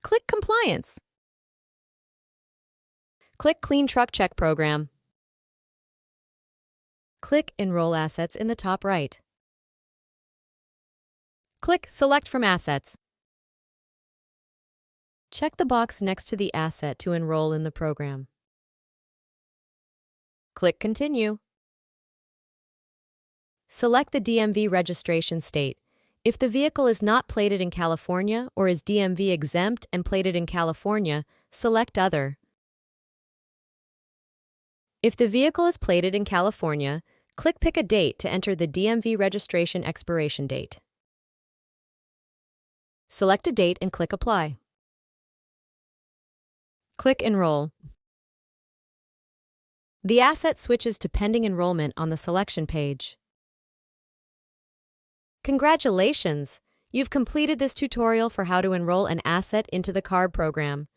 Click Compliance. Click Clean Truck Check Program. Click Enroll Assets in the top right. Click Select from Assets. Check the box next to the asset to enroll in the program. Click Continue. Select the DMV registration state. If the vehicle is not plated in California or is DMV exempt and plated in California, select Other. If the vehicle is plated in California, click Pick a date to enter the DMV registration expiration date. Select a date and click Apply. Click Enroll. The asset switches to pending enrollment on the selection page. Congratulations! You've completed this tutorial for how to enroll an asset into the CARB program.